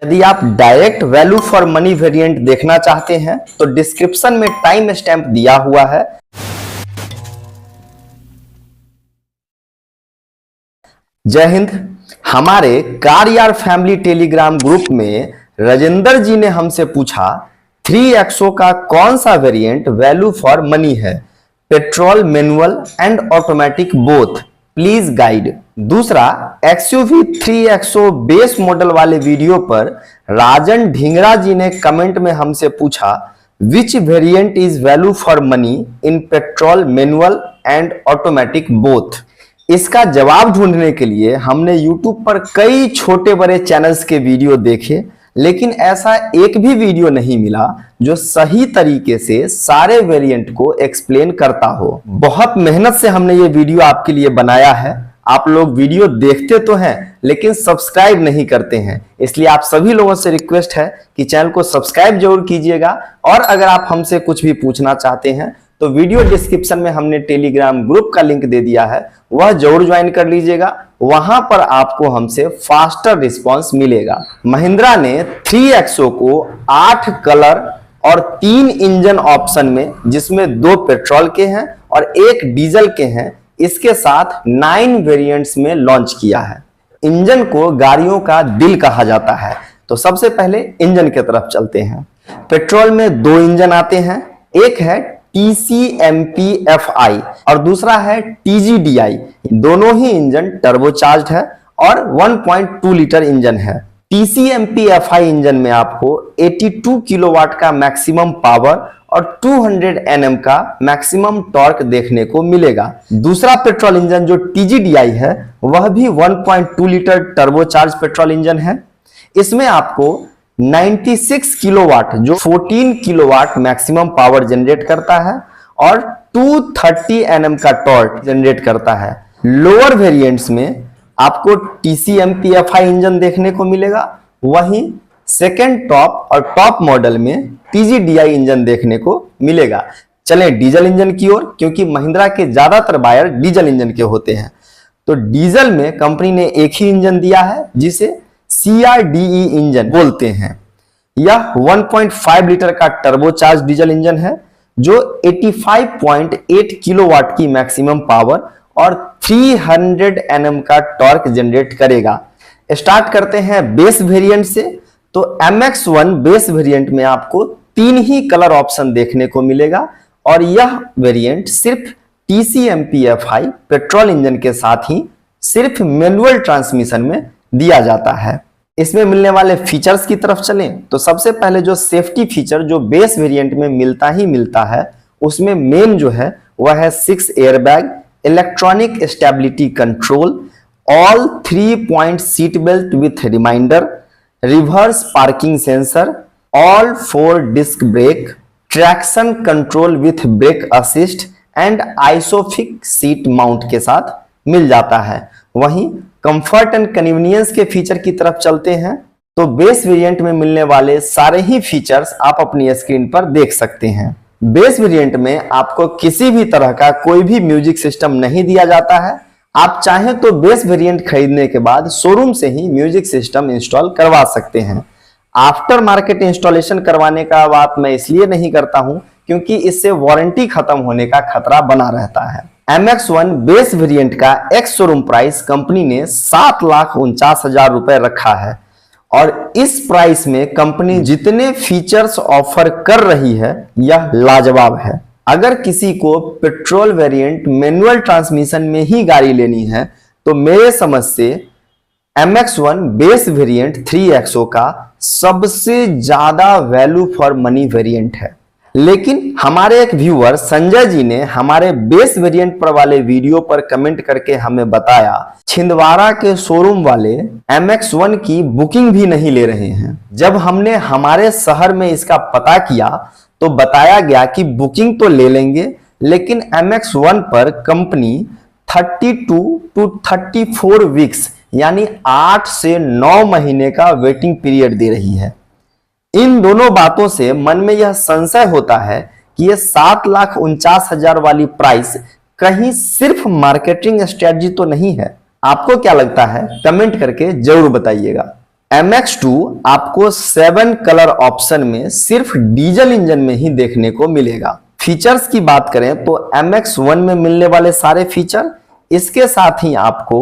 यदि आप direct value for money variant देखना चाहते हैं तो डिस्क्रिप्शन में टाइम स्टैंप दिया हुआ है। जय हिंद। हमारे कार यार फैमिली टेलीग्राम ग्रुप में राजेंद्र जी ने हमसे पूछा 3XO का कौन सा वेरिएंट वैल्यू फॉर मनी है, petrol, manual and automatic both, please guide. दूसरा, XUV 3XO बेस मॉडल वाले वीडियो पर राजन ढिंगरा जी ने कमेंट में हमसे पूछा which variant is value for money in petrol, manual and automatic both. इसका जवाब ढूंढने के लिए हमने YouTube पर कई छोटे बड़े चैनल्स के वीडियो देखे, लेकिन ऐसा एक भी वीडियो नहीं मिला जो सही तरीके से सारे वेरिएंट को एक्सप्लेन करता हो। बहुत मेहनत से हमने ये वीडियो आपके लिए बनाया है। आप लोग वीडियो देखते तो हैं लेकिन सब्सक्राइब नहीं करते हैं, इसलिए आप सभी लोगों से रिक्वेस्ट है कि चैनल को सब्सक्राइब जरूर कीजिएगा। और अगर आप हमसे कुछ भी पूछना चाहते हैं तो वीडियो डिस्क्रिप्शन में हमने टेलीग्राम ग्रुप का लिंक दे दिया है, वह जरूर ज्वाइन कर लीजिएगा। वहां पर आपको हमसे फास्टर रिस्पांस मिलेगा। महिंद्रा ने 3XO को 8 कलर और 3 इंजन ऑप्शन में, जिसमें 2 पेट्रोल के हैं और 1 डीजल के हैं, इसके साथ 9 वेरिएंट्स में लॉन्च किया है। इंजन को गाड़ियों का दिल कहा जाता है, तो सबसे पहले इंजन की तरफ चलते हैं। पेट्रोल में 2 इंजन आते हैं, एक है TCMP-FI और दूसरा है TGDI। दोनों ही इंजन टर्बोचार्ज्ड है और 1.2 लीटर इंजन है। TCMP-FI इंजन में आपको 82 किलोवाट का मैक्सिमम पावर और 200 Nm का मैक्सिमम टॉर्क देखने को मिलेगा। दूसरा पेट्रोल इंजन जो TGDI है वह भी 1.2 लीटर टर्बोचार्ज पेट्रोल इंजन है। इसमें आपको 96 किलोवाट जो 14 किलोवाट मैक्सिमम पावर जनरेट करता है और 230 Nm का टॉर्क जनरेट करता है। लोअर वेरिएंट्स में आपको TCMP-FI इंजन देखने को मिलेगा, वहीं सेकेंड टॉप और टॉप मॉडल में TGDI इंजन देखने को मिलेगा। चलें डीजल इंजन की ओर, क्योंकि महिंद्रा के ज्यादातर बायर डीजल इंजन के होते हैं। तो डीजल में कंपनी ने एक ही इंजन दिया है जिसे CRDE इंजन बोलते हैं। यह 1.5 लीटर का टर्बोचार्ज डीजल इंजन है जो 85.8 किलोवाट की मैक्सिमम पावर और 300 Nm का टॉर्क जनरेट करेगा। स्टार्ट करते हैं बेस वेरिएंट से। तो MX1 बेस वेरिएंट में आपको 3 ही कलर ऑप्शन देखने को मिलेगा और यह वेरिएंट सिर्फ TCMP-FI पेट्रोल इंजन के साथ ही सिर्फ मैनुअल ट्रांसमिशन में दिया जाता है। इसमें मिलने वाले फीचर्स की तरफ चलें तो सबसे पहले जो सेफ्टी फीचर जो बेस वेरिएंट में मिलता ही मिलता है, उसमें मेन जो है वह है 6 airbag, electronic stability control, all 3 point seat belt with reminder, reverse parking sensor, all 4 disc brake, traction control with brake assist and ISOFIX seat mount के साथ मिल जाता है। वहीं कंफर्ट एंड कन्वीनियंस के फीचर की तरफ चलते हैं तो बेस वेरिएंट में मिलने वाले सारे ही फीचर्स आप अपनी स्क्रीन पर देख सकते हैं। बेस वेरिएंट में आपको किसी भी तरह का कोई भी म्यूजिक सिस्टम नहीं दिया जाता है। आप चाहें तो बेस वेरिएंट खरीदने के बाद शोरूम से ही म्यूजिक सिस्टम इंस्टॉल करवा सकते हैं। आफ्टर मार्केट इंस्टॉलेशन करवाने का बात मैं इसलिए नहीं करता हूं क्योंकि इससे वारंटी खत्म होने का खतरा बना रहता है। MX1 बेस वेरिएंट का एक्स शोरूम प्राइस कंपनी ने 7,49,000 रुपए रखा है और इस प्राइस में कंपनी जितने फीचर्स ऑफर कर रही है यह लाजवाब है। अगर किसी को पेट्रोल वेरिएंट मैनुअल ट्रांसमिशन में ही गाड़ी लेनी है तो मेरे समझ से MX1 बेस वेरिएंट 3XO का सबसे ज्यादा वैल्यू फॉर मनी वेरिएंट है। लेकिन हमारे एक व्यूअर संजय जी ने हमारे बेस वेरिएंट पर वाले वीडियो पर कमेंट करके हमें बताया छिंदवाड़ा के शोरूम वाले MX1 की बुकिंग भी नहीं ले रहे हैं। जब हमने हमारे शहर में इसका पता किया तो बताया गया कि बुकिंग तो ले लेंगे, लेकिन MX1 पर कंपनी 32 to 34 वीक्स यानी 8 से 9 महीने का वेटिंग पीरियड दे रही है। इन दोनों बातों से मन में यह संशय होता है कि यह 7,49,000 वाली प्राइस कहीं सिर्फ मार्केटिंग स्ट्रेटजी तो नहीं है। आपको क्या लगता है कमेंट करके जरूर बताइएगा। MX2 आपको 7 कलर ऑप्शन में सिर्फ डीजल इंजन में ही देखने को मिलेगा। फीचर्स की बात करें तो MX1 में मिलने वाले सारे फीचर, इसके साथ ही आपको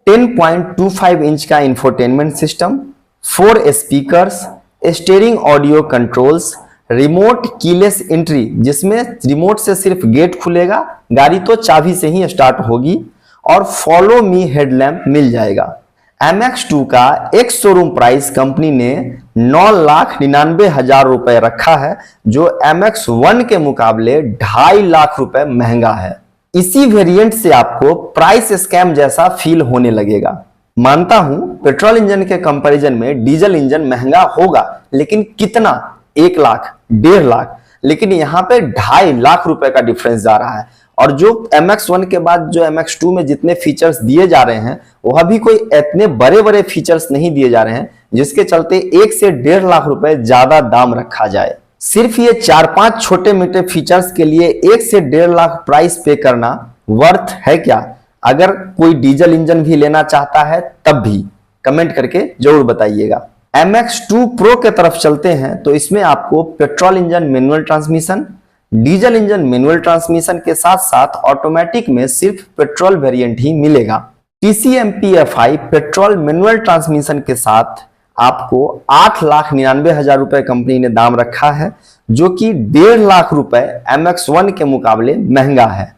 10.25 इंच का infotainment system, 4 speakers, steering audio controls, remote keyless entry जिसमें रिमोट से सिर्फ गेट खुलेगा, गाड़ी तो चाबी से ही स्टार्ट होगी, और फॉलो मी हेडलैम्प मिल जाएगा। MX2 का एक शोरूम प्राइस कंपनी ने 9,99,000 रुपए रखा है, जो MX1 के मुकाबले 2.5 लाख रुपए महंगा है। इसी वेरिएंट से आपको प्राइस स्कैम जैसा फील होने लगेगा। मानता हूं पेट्रोल इंजन के कंपैरिजन में डीजल इंजन महंगा होगा, लेकिन कितना? 1 लाख, 1.5 लाख, लेकिन यहां पे 2.5 लाख रुपए का डिफरेंस जा रहा है। और जो MX1 के बाद जो MX2 में जितने फीचर्स दिए जा रहे हैं, वह भी कोई इतने बड़े बड़े फीचर्स नहीं दिए जा रहे हैं, जिसके चलते 1 से 1.5 लाख रुपए ज्यादा दाम रखा जाए। सिर्फ ये 4-5 छोटे मोटे फीचर्स के लिए 1 से 1.5 लाख प्राइस पे करना वर्थ है क्या? अगर कोई डीजल इंजन भी लेना चाहता है तब भी कमेंट करके जरूर बताइएगा। MX2 Pro के तरफ चलते हैं तो इसमें आपको petrol engine manual transmission, diesel engine manual transmission के साथ साथ ऑटोमेटिक में सिर्फ पेट्रोल वेरिएंट ही मिलेगा। TCMP-FI पेट्रोल मैनुअल ट्रांसमिशन के साथ आपको 8,99,000 रुपए कंपनी ने दाम रखा है, जो कि 1.5 लाख रुपए MX1 के मुकाबले महंगा है।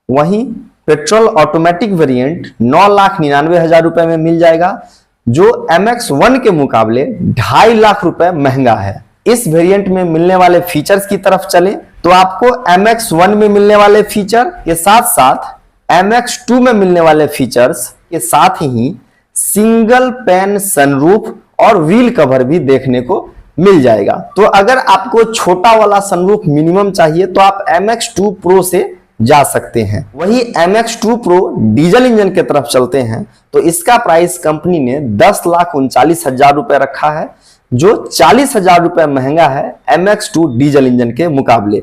वहीं पेट्रोल ऑटोमेटिक वेरिएंट 9,99,000 रुपए में मिल जाएगा, जो MX1 के मुकाबले 2.5 लाख रुपए महंगा है। इस वेरिएंट में मिलने वाले फीचर्स की तरफ चले तो आपको MX1 में मिलने वाले फीचर के साथ साथ MX2 में मिलने वाले फीचर्स के साथ ही सिंगल पैन सनरूफ और व्हील कवर भी देखने को मिल जाएगा। तो अगर आपको छोटा वाला सनरूफ मिनिमम चाहिए तो आप MX2 Pro से जा सकते हैं। वही MX2 Pro डीजल इंजन के तरफ चलते हैं तो इसका प्राइस कंपनी ने 10,39,000 रुपए रखा है, जो 40,000 रुपए महंगा है MX2 डीजल इंजन के मुकाबले।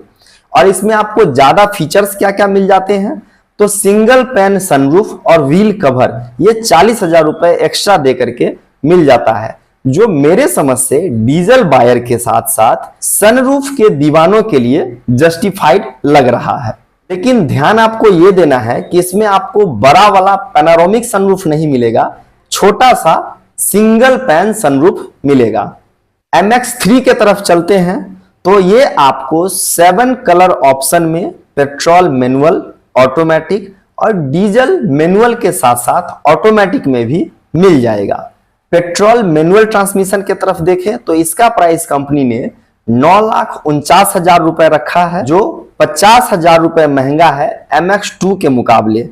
और इसमें आपको ज्यादा फीचर्स क्या क्या मिल जाते हैं तो सिंगल पैन सनरूफ और व्हील कवर, ये 40,000 रुपए एक्स्ट्रा दे करके मिल जाता है, जो मेरे समझ से डीजल बायर के साथ साथ सनरूफ के दीवानों के लिए जस्टिफाइड लग रहा है। लेकिन ध्यान आपको यह देना है कि इसमें आपको बड़ा वाला पैनोरामिक सनरूफ नहीं मिलेगा, छोटा सा सिंगल पैन सनरूफ मिलेगा। MX3 के तरफ चलते हैं तो ये आपको 7 कलर ऑप्शन में पेट्रोल मैनुअल, ऑटोमेटिक और डीजल मैनुअल के साथ साथ ऑटोमेटिक में भी मिल जाएगा। पेट्रोल मैनुअल ट्रांसमिशन के तरफ देखें तो इसका प्राइस कंपनी ने 9,49,000 रुपए रखा है, जो 50,000 रुपए महंगा है MX2 के मुकाबले।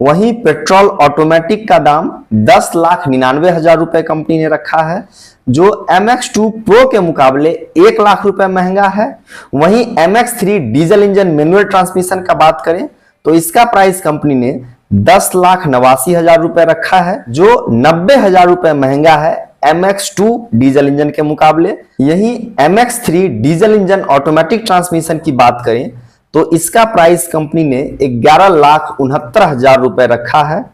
वहीं पेट्रोल ऑटोमेटिक का दाम 10,99,000 रुपए कंपनी ने रखा है, जो MX2 Pro के मुकाबले 1 लाख रुपए महंगा है। वहीं MX3 diesel engine manual transmission का बात करें तो इसका प्राइस कंपनी ने 10,89,000 रुपए रखा है, जो 90,000 रुपए महंगा है MX2 डीजल इंजन के मुकाबले। यही MX3 diesel engine automatic transmission की बात करें तो इसका प्राइस कंपनी ने 11,69,000 रुपए रखा है,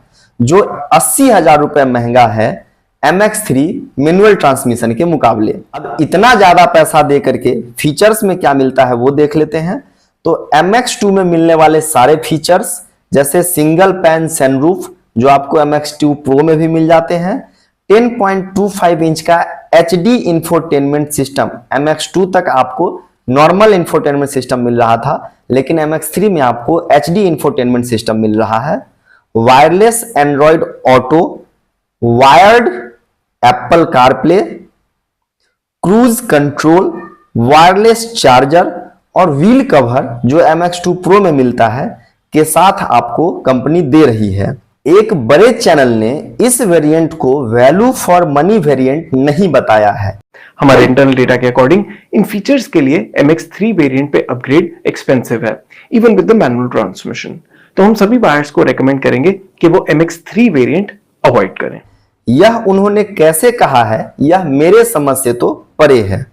जो 80,000 रुपए महंगा है MX3 मैनुअल ट्रांसमिशन के मुकाबले। अब इतना ज्यादा पैसा दे करके फीचर्स में क्या मिलता है वो देख लेते हैं। तो MX2 में मिलने वाले सारे फीचर्स, जैसे सिंगल पैन सनरूफ जो आपको MX2 Pro में भी मिल जाते हैं, 10.25 इंच का HD इंफोटेनमेंट सिस्टम, MX2 तक आपको नॉर्मल इंफोटेनमेंट सिस्टम मिल रहा था, लेकिन MX3 में आपको HD इंफोटेनमेंट सिस्टम मिल रहा है। Wireless Android auto, wired Apple CarPlay, cruise control, wireless charger और व्हील कवर जो MX2 Pro में मिलता है के साथ आपको कंपनी दे रही है। एक बड़े चैनल ने इस वेरिएंट को वैल्यू फॉर मनी वेरिएंट नहीं बताया है। हमारे इंटरनल डेटा के अकॉर्डिंग इन फीचर्स के लिए MX3 वेरिएंट पे अपग्रेड एक्सपेंसिव है, even with the manual transmission. तो हम सभी बायर्स को रेकमेंड करेंगे कि वो MX3 वेरिएंट अवॉइड करें। यह उन्होंने कैसे कहा है, यह मेरे समझ से तो परे है।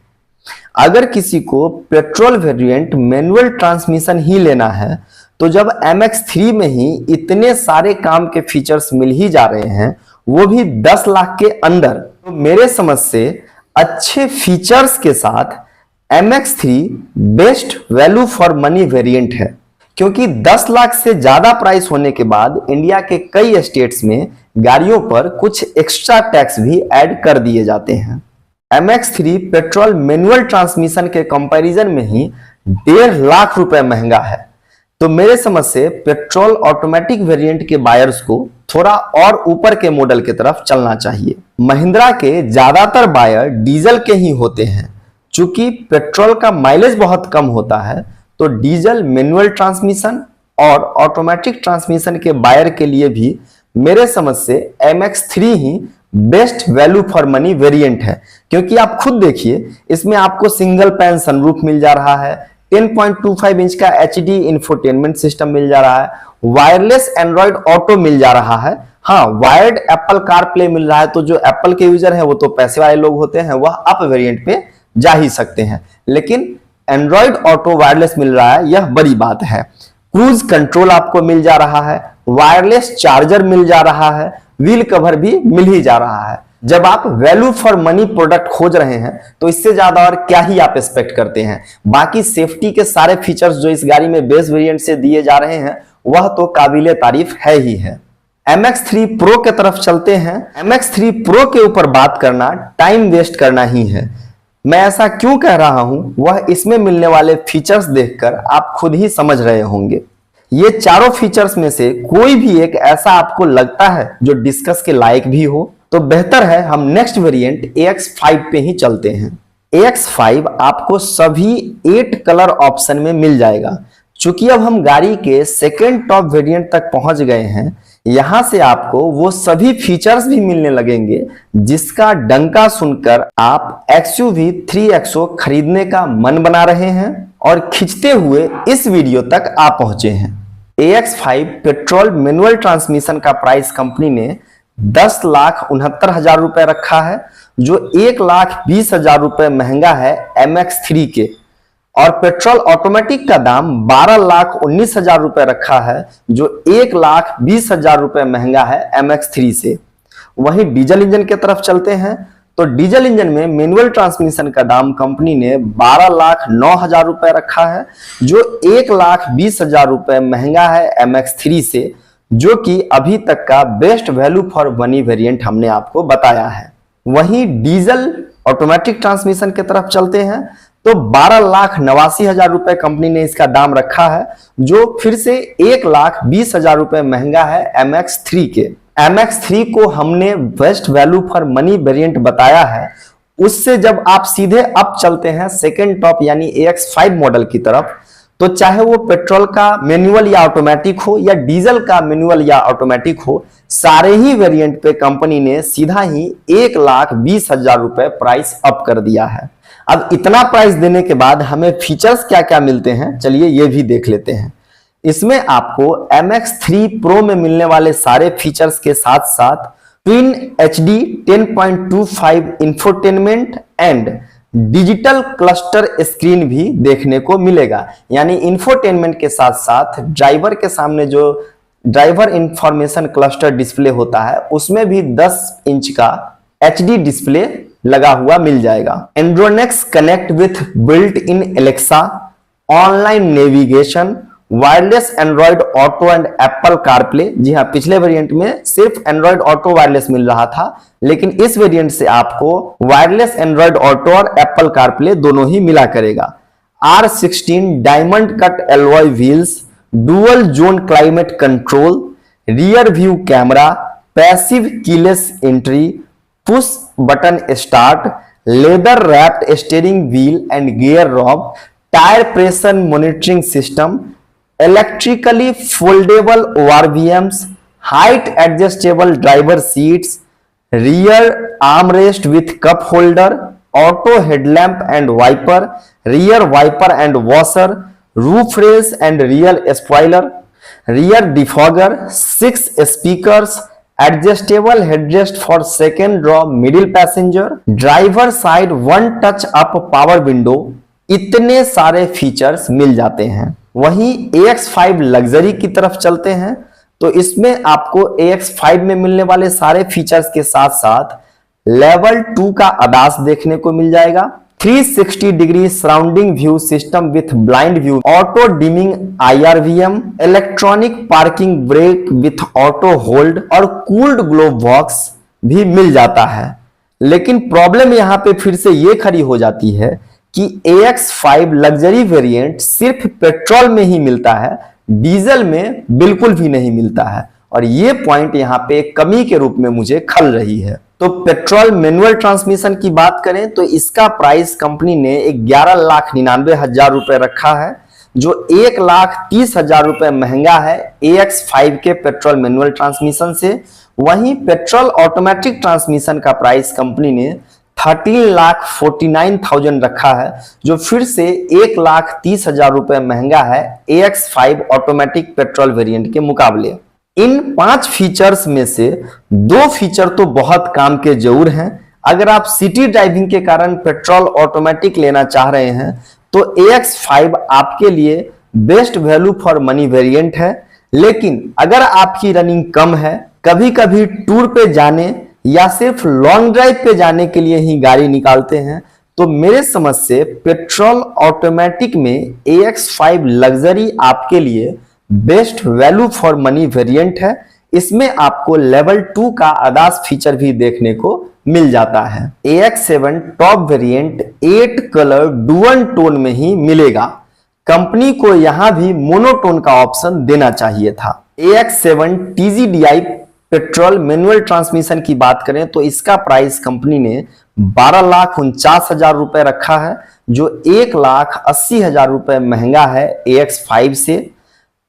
अगर किसी को पेट्रोल वेरिएंट मैनुअल ट्रांसमिशन ही लेना है तो जब MX3 में ही इतने सारे काम के फीचर्स मिल ही जा रहे हैं वो भी 10 लाख के अंदर। तो मेरे समझ से अच्छे फीचर्स के साथ MX3 best value for money variant है, क्योंकि 10 लाख से ज्यादा प्राइस होने के बाद इंडिया के कई स्टेट्स में गाड़ियों पर कुछ एक्स्ट्रा टैक्स भी ऐड कर दिए जाते हैं। MX3 पेट्रोल मैनुअल ट्रांसमिशन के कंपैरिजन में ही 1.5 लाख रुपए महंगा है। तो मेरे समझ से पेट्रोल ऑटोमेटिक वेरिएंट के बायर्स को थोड़ा और ऊपर के मॉडल की तरफ चलना चाहिए। महिंद्रा के ज्यादातर बायर डीजल के ही होते हैं। चूंकि पेट्रोल का माइलेज बहुत कम होता है, तो डीजल मैनुअल ट्रांसमिशन और ऑटोमेटिक ट्रांसमिशन के बायर के लिए भी मेरे समझ से MX3 he best value for money variant है। क्योंकि आप खुद देखिए, इसमें आपको सिंगल पैन सनरूफ मिल जा रहा है, 10.25 इंच का HD इंफोटेनमेंट सिस्टम मिल जा रहा है, वायरलेस एंड्रॉइड ऑटो मिल जा रहा है। हाँ, वायर्ड एप्पल कार प्ले मिल रहा है। तो जो एप्पल के यूजर है वो तो पैसे वाले लोग होते हैं, वह अप वेरिएंट पे जा ही सकते हैं। लेकिन एंड्रॉइड ऑटो वायरलेस मिल रहा है, यह बड़ी बात है। क्रूज कंट्रोल आपको मिल जा रहा है, वायरलेस चार्जर मिल जा रहा है, व्हील कवर भी मिल ही जा रहा है। जब आप वैल्यू फॉर मनी प्रोडक्ट खोज रहे हैं तो इससे ज्यादा और क्या ही आप एक्सपेक्ट करते हैं। बाकी सेफ्टी के सारे फीचर्स जो इस गाड़ी में बेस वेरिएंट से दिए जा रहे हैं वह तो काबिले तारीफ है ही है। MX3 Pro के तरफ चलते हैं। MX3 Pro के ऊपर बात करना टाइम वेस्ट करना ही है। मैं ऐसा क्यों कह रहा हूं, वह इसमें मिलने वाले फीचर्स देखकर आप खुद ही समझ रहे होंगे। ये चारों फीचर्स में से कोई भी एक ऐसा आपको लगता है जो डिस्कस के लायक भी हो, तो बेहतर है हम नेक्स्ट वेरिएंट AX5 पे ही चलते हैं। AX5 आपको सभी 8 कलर ऑप्शन में मिल जाएगा। चूंकि अब हम गाड़ी के सेकेंड टॉप वेरिएंट तक पहुंच गए हैं, यहां से आपको वो सभी फीचर्स भी मिलने लगेंगे जिसका डंका सुनकर आप XUV 3XO खरीदने का मन बना रहे हैं और खींचते हुए इस वीडियो तक आ पहुंचे हैं। AX5 पेट्रोल मैनुअल ट्रांसमिशन का प्राइस कंपनी ने 10,69,000 रुपए रखा है, जो 1,20,000 रुपए महंगा है MX3 के। और पेट्रोल ऑटोमेटिक का दाम 12,19,000 रुपए रखा है, जो 1,20,000 रुपए महंगा है MX3 से। वहीं डीजल इंजन की तरफ चलते हैं, तो डीजल इंजन में मैनुअल ट्रांसमिशन का दाम कंपनी ने 12,09,000 रुपए रखा है, जो 1,20,000 रुपए महंगा है MX3 से, जो कि अभी तक का best value for money variant हमने आपको बताया है। वहीं डीजल ऑटोमेटिक ट्रांसमिशन की तरफ चलते हैं, तो 12,89,000 रुपए कंपनी ने इसका दाम रखा है, जो फिर से 1,20,000 रुपए महंगा है MX3 के। MX3 को हमने best value for money variant बताया है। उससे जब आप सीधे अप चलते हैं सेकेंड टॉप यानी AX5 मॉडल की तरफ, तो चाहे वो पेट्रोल का मैनुअल या ऑटोमेटिक हो या डीजल का मैनुअल या ऑटोमेटिक हो, सारे ही वेरिएंट पे कंपनी ने सीधा ही 1,20,000 रुपए प्राइस अप कर दिया है। अब इतना प्राइस देने के बाद हमें फीचर्स क्या क्या मिलते हैं, चलिए ये भी देख लेते हैं। इसमें आपको MX3 Pro में मिलने वाले सारे फीचर्स के साथ साथ twin HD 10.25 infotainment and digital cluster screen भी देखने को मिलेगा। यानी इंफोटेनमेंट के साथ साथ ड्राइवर के सामने जो ड्राइवर इंफॉर्मेशन क्लस्टर डिस्प्ले होता है, उसमें भी 10 इंच का HD डिस्प्ले लगा हुआ मिल जाएगा। AdrenoX connect with built in Alexa, online navigation, wireless Android Auto and Apple CarPlay. जी हाँ, पिछले वेरिएंट में सिर्फ एंड्रॉइड ऑटो वायरलेस मिल रहा था, लेकिन इस वेरिएंट से आपको वायरलेस एंड्रॉइड ऑटो और एप्पल कारप्ले दोनों ही मिला करेगा। R16 diamond cut alloy wheels, dual zone climate control, rear view camera, passive keyless entry, push button start, leather wrapped steering wheel and gear knob, tyre pressure monitoring system, electrically foldable ORVMs, height adjustable driver seats, rear armrest with cup holder, auto headlamp and wiper, rear wiper and washer, roof rails and rear spoiler, rear defogger, 6 speakers, adjustable headrest for second row middle passenger, driver side 1 touch up power window. इतने सारे features मिल जाते हैं। वहीं AX5 luxury की तरफ चलते हैं, तो इसमें आपको AX5 में मिलने वाले सारे फीचर्स के साथ साथ लेवल 2 का ADAS देखने को मिल जाएगा, 360 degree surrounding view system with blind view, auto dimming IRVM, electronic parking brake with auto hold और कूल्ड ग्लो बॉक्स भी मिल जाता है। लेकिन प्रॉब्लम यहां पे फिर से ये खड़ी हो जाती है कि AX5 लग्जरी वेरिएंट सिर्फ पेट्रोल में ही मिलता है, डीजल में बिल्कुल भी नहीं मिलता है, और ये पॉइंट यहाँ पे कमी के रूप में मुझे खल रही है। तो पेट्रोल मैनुअल ट्रांसमिशन की बात करें तो इसका प्राइस कंपनी ने 11,99,000 रुपए रखा है, जो 1,30,000 रुपए महंगा है AX5 के पेट्रोल मैनुअल ट्रांसमिशन से। वहीं पेट्रोल ऑटोमेटिक ट्रांसमिशन का प्राइस कंपनी ने 13,49,000 रखा है, जो फिर से 1,30,000 रुपए महंगा है AX5 ऑटोमेटिक पेट्रोल वेरिएंट के मुकाबले। इन 5 फीचर्स में से 2 फीचर तो बहुत काम के जरूर हैं। अगर आप सिटी ड्राइविंग के कारण पेट्रोल ऑटोमेटिक लेना चाह रहे हैं तो AX5 आपके लिए best value for money variant है। लेकिन अगर आपकी रनिंग कम है, कभी कभी टूर पे जाने या सिर्फ लॉन्ग ड्राइव पे जाने के लिए ही गाड़ी निकालते हैं, तो मेरे समझ से पेट्रोल ऑटोमेटिक में AX5 लग्जरी आपके लिए best value for money variant है। इसमें आपको लेवल 2 का ADAS फीचर भी देखने को मिल जाता है। AX7 top variant 8 colour dual tone में ही मिलेगा। कंपनी को यहां भी मोनोटोन का ऑप्शन देना चाहिए था। AX7 TGDI petrol manual transmission की बात करें तो इसका प्राइस कंपनी ने 12,49,000 रुपए रखा है, जो 1,80,000 रुपए महंगा है AX5 से,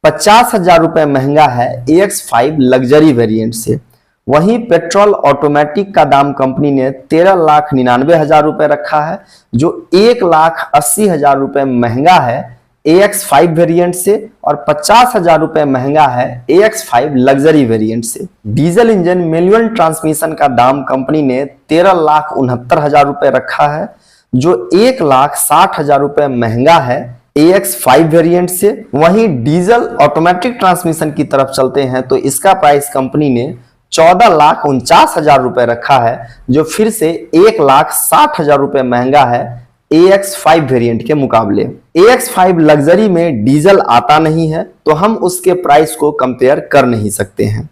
50,000 रुपए महंगा है AX5 लग्जरी वेरिएंट से। वहीं पेट्रोल ऑटोमेटिक का दाम कंपनी ने 13,99,000 रुपए रखा है, जो 1,80,000 रुपए महंगा है AX5 वेरिएंट से और 50,000 रुपए महंगा है AX5 लग्जरी वेरिएंट से। डीजल इंजन मैनुअल ट्रांसमिशन का दाम कंपनी ने 13,69,000 रुपए रखा है, जो 1,60,000 रुपए महंगा है AX5 वेरिएंट से। वहीं डीजल ऑटोमेटिक ट्रांसमिशन की तरफ चलते हैं तो इसका प्राइस कंपनी ने 14,49,000 रुपए रखा है, जो फिर से 1,60,000 रुपए महंगा है AX5 वेरिएंट के मुकाबले। AX5 लग्जरी में डीजल आता नहीं है, तो हम उसके प्राइस को कंपेयर कर नहीं सकते हैं।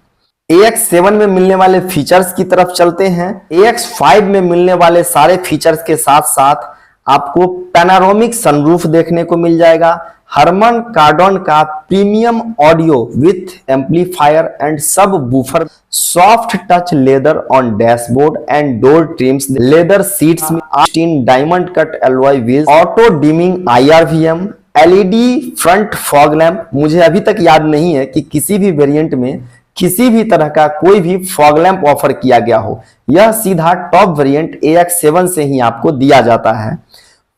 AX7 में मिलने वाले फीचर्स की तरफ चलते हैं। AX5 में मिलने वाले सारे फीचर्स के साथ साथ आपको पैनारोमिक सनरूफ देखने को मिल जाएगा, हरमन कार्डन का premium audio with amplifier and subwoofer, soft touch leather on dashboard and door trims, leather seats में 18 diamond cut alloy wheels, auto dimming IRVM, LED front fog lamp. मुझे अभी तक याद नहीं है कि किसी भी वेरिएंट में किसी भी तरह का कोई भी फॉग लैंप ऑफर किया गया हो। यह सीधा टॉप वेरिएंट AX7 से ही आपको दिया जाता है।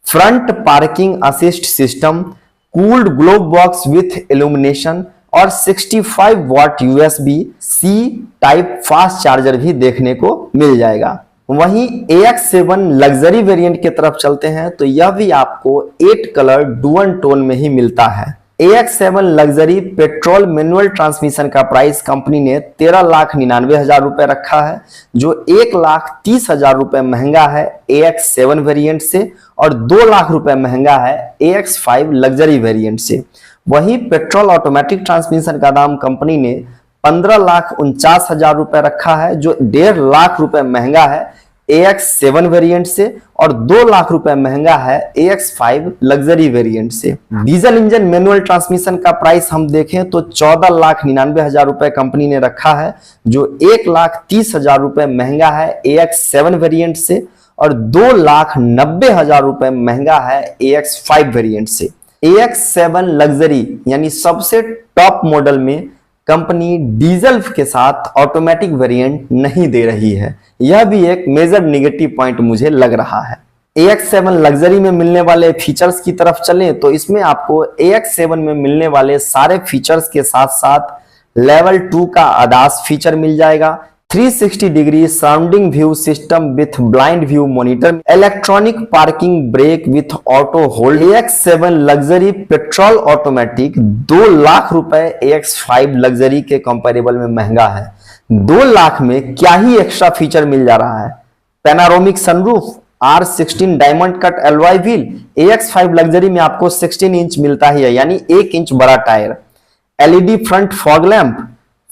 Front parking assist system, cooled glove box with illumination और 65 what USB-C type fast charger भी देखने को मिल जाएगा। वहीं AX7 लग्जरी वेरिएंट की तरफ चलते हैं तो यह भी आपको 8 कलर डुअल टोन में ही मिलता है। AX7 luxury petrol manual transmission का प्राइस कंपनी ने 13,99,000 रुपए रखा है, जो 1,30,000 रुपए महंगा है AX7 वेरिएंट से और 2 लाख रुपए महंगा है AX5 लग्जरी वेरिएंट से। वहीं पेट्रोल ऑटोमेटिक ट्रांसमिशन का दाम कंपनी ने 15,49,000 रुपए रखा है, जो 1.5 लाख रुपए महंगा है AX7 वेरिएंट से और 2 लाख रुपए महंगा है AX5 लग्जरी वेरिएंट से। डीजल इंजन मैनुअल ट्रांसमिशन का प्राइस हम देखें तो 14,99,000 रुपए कंपनी ने रखा है, जो 1,30,000 रुपए महंगा है AX7 वेरिएंट से और 2,90,000 रुपए महंगा है AX5 वेरिएंट से। AX7 लग्जरी यानी सबसे टॉप मॉडल में कंपनी डीजल के साथ ऑटोमेटिक वेरिएंट नहीं दे रही है। यह भी एक मेजर नेगेटिव पॉइंट मुझे लग रहा है। AX7 लग्जरी में मिलने वाले फीचर्स की तरफ चलें तो इसमें आपको AX7 में मिलने वाले सारे फीचर्स के साथ साथ लेवल 2 का ADAS फीचर मिल जाएगा, 360 degree surrounding view system with blind view monitor, electronic parking brake with auto hold, AX7 luxury petrol automatic 2 lakh रुपए AX5 लग्जरी के कंपैरेबल में महंगा है। 2 लाख में क्या ही एक्स्ट्रा फीचर मिल जा रहा है। Panoramic sunroof, R16 diamond cut alloy wheel, AX5 luxury में आपको 16 इंच मिलता ही है, यानी 1 इंच बड़ा tyre, LED front fog lamp,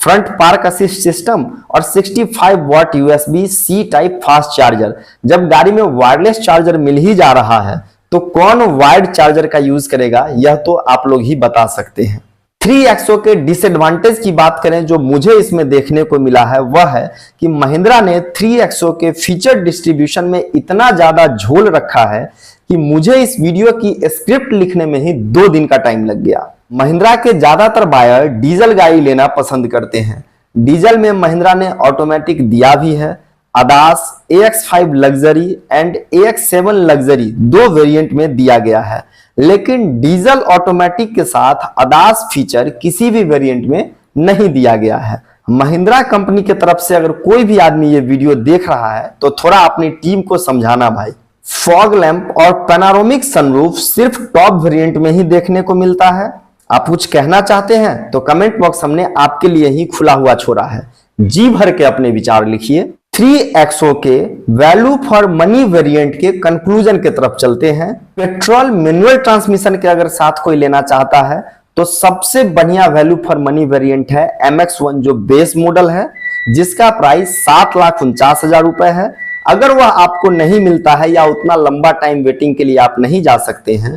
front park assist system और 65 what USB-C type fast charger. जब गाड़ी में वायरलेस चार्जर मिल ही जा रहा है तो कौन वायर्ड चार्जर का यूज करेगा, यह तो आप लोग ही बता सकते हैं। 3XO के डिसएडवांटेज की बात करें जो मुझे इसमें देखने को मिला है, वह है कि महिंद्रा ने 3XO के फीचर डिस्ट्रीब्यूशन में इतना ज्यादा झोल रखा है कि मुझे इस वीडियो की स्क्रिप्ट लिखने में ही 2 दिन का टाइम लग गया। महिंद्रा के ज्यादातर बायर डीजल गाड़ी लेना पसंद करते हैं। डीजल में महिंद्रा ने ऑटोमेटिक दिया भी है। अदास, AX5 luxury and AX7 luxury 2 variant में दिया गया है, लेकिन डीजल ऑटोमेटिक के साथ अदास फीचर किसी भी वेरिएंट में नहीं दिया गया है। महिंद्रा कंपनी की तरफ से अगर कोई भी आदमी ये वीडियो देख रहा है तो थोड़ा अपनी टीम को समझाना भाई। फॉग लैंप और पैनारोमिक सनरूफ सिर्फ टॉप वेरिएंट में ही देखने को मिलता है। आप कुछ कहना चाहते हैं तो कमेंट बॉक्स हमने आपके लिए ही खुला हुआ छोड़ा है, जी भर के अपने विचार लिखिए। 3XO के वैल्यू फॉर मनी वेरिएंट के कंक्लूजन की तरफ चलते हैं। पेट्रोल मैनुअल ट्रांसमिशन के अगर साथ कोई लेना चाहता है तो सबसे बढ़िया वैल्यू फॉर मनी वेरिएंट है MX1 जो बेस मॉडल है, जिसका प्राइस 7,49,000 रुपए है। अगर वह आपको नहीं मिलता है या उतना लंबा टाइम वेटिंग के लिए आप नहीं जा सकते हैं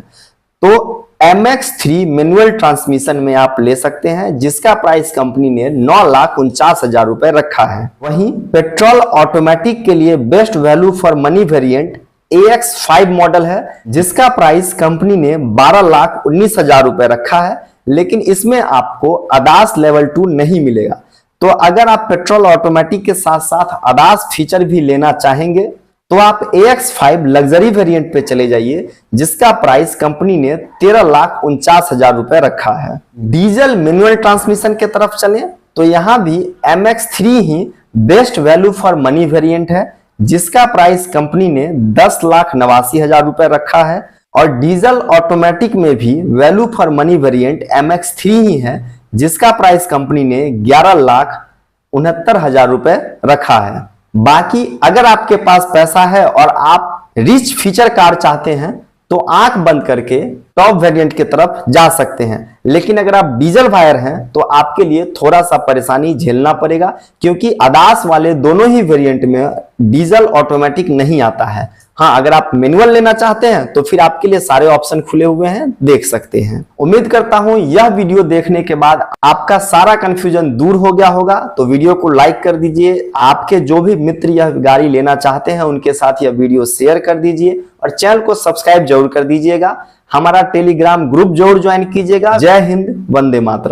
तो MX3 मैनुअल ट्रांसमिशन में आप ले सकते हैं, जिसका प्राइस कंपनी ने 9,49,000 रुपए रखा है। वहीं पेट्रोल ऑटोमेटिक के लिए best value for money variant AX5 model है, जिसका प्राइस कंपनी ने 12,19,000 रुपए रखा है, लेकिन इसमें आपको अदास लेवल 2 नहीं मिलेगा। तो अगर आप पेट्रोल ऑटोमेटिक के साथ साथ अदास फीचर भी लेना चाहेंगे तो आप AX5 लग्जरी वेरिएंट पे चले जाइए, जिसका प्राइस कंपनी ने 13,49,000 रुपए रखा है। डीजल मैनुअल ट्रांसमिशन के तरफ चले तो यहां भी MX3 he best value for money variant है, जिसका प्राइस कंपनी ने 10,89,000 रुपए रखा है। और डीजल ऑटोमेटिक में भी value for money variant MX3 ही है, जिसका प्राइस कंपनी ने 11,69,000 रुपए रखा है। बाकी अगर आपके पास पैसा है और आप रिच फीचर कार चाहते हैं तो आंख बंद करके टॉप वेरिएंट की तरफ जा सकते हैं, लेकिन अगर आप डीजल बायर हैं तो आपके लिए थोड़ा सा परेशानी झेलना पड़ेगा, क्योंकि अदास वाले दोनों ही वेरिएंट में डीजल ऑटोमेटिक नहीं आता है। हाँ, अगर आप मैनुअल लेना चाहते हैं तो फिर आपके लिए सारे ऑप्शन खुले हुए हैं, देख सकते हैं। उम्मीद करता हूं यह वीडियो देखने के बाद आपका सारा कंफ्यूजन दूर हो गया होगा। तो वीडियो को लाइक कर दीजिए, आपके जो भी मित्र यह गाड़ी लेना चाहते हैं उनके साथ यह वीडियो शेयर कर दीजिए और चैनल को सब्सक्राइब जरूर कर दीजिएगा। हमारा टेलीग्राम ग्रुप जरूर ज्वाइन कीजिएगा। जय हिंद, वंदे मातरम।